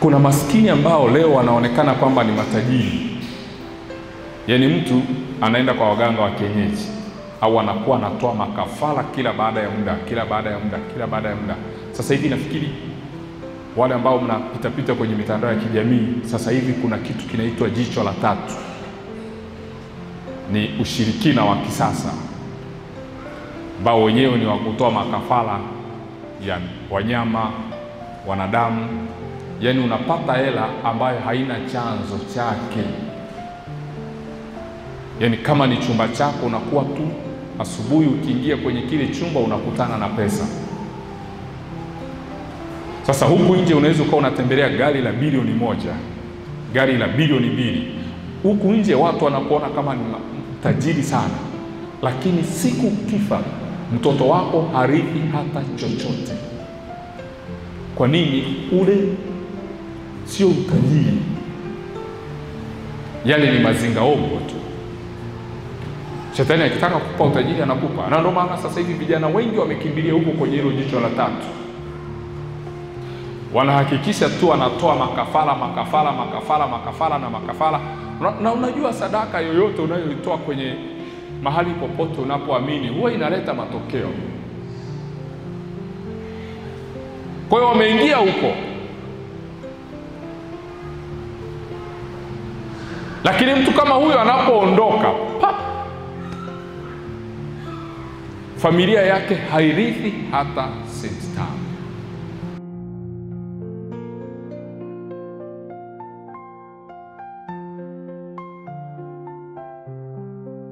Kuna maskini ambao leo wanaonekana kwamba ni matajiri. Yaani mtu anaenda kwa waganga wa kienyeji au anakuwa anatoa makafara kila baada ya muda. Sasa hivi nafikiri wale ambao mnapita kwenye mitandao ya kijamii, sasa hivi kuna kitu kinaitwa jicho la tatu. Ni ushirikina wa kisasa ambao wenyewe ni wa kutoa makafara ya wanyama, wanadamu. Yaani unapata hela ambayo haina chanzo chake. Yaani kama ni chumba chako, unakuwa tu asubuhi ukiingia kwenye kile chumba unakutana na pesa. Sasa huku nje unaweza ukawa unatembelea gari la bilioni 1, gari la bilioni 2. Huku nje watu wanakuona kama ni tajiri sana. Lakini siku ukifa, mtoto wako harithi hata chochote. Kwa nini? Ule sio utajiri. Yale ni mazingaombwe tu. Shetani akitaka kukupa utajiri anakupa. Na ndio maana sasa hivi vijana wengi wamekimbilia huko kwenye hilo jicho la tatu. Wanahakikisha tu anatoa makafara. Na unajua sadaka yoyote unayoitoa kwenye mahali popote unapoamini huwa inaleta matokeo. Kwa hiyo wameingia huko. Lakini mtu kama huyo anapoondoka, familia yake hairithi hata senti tano.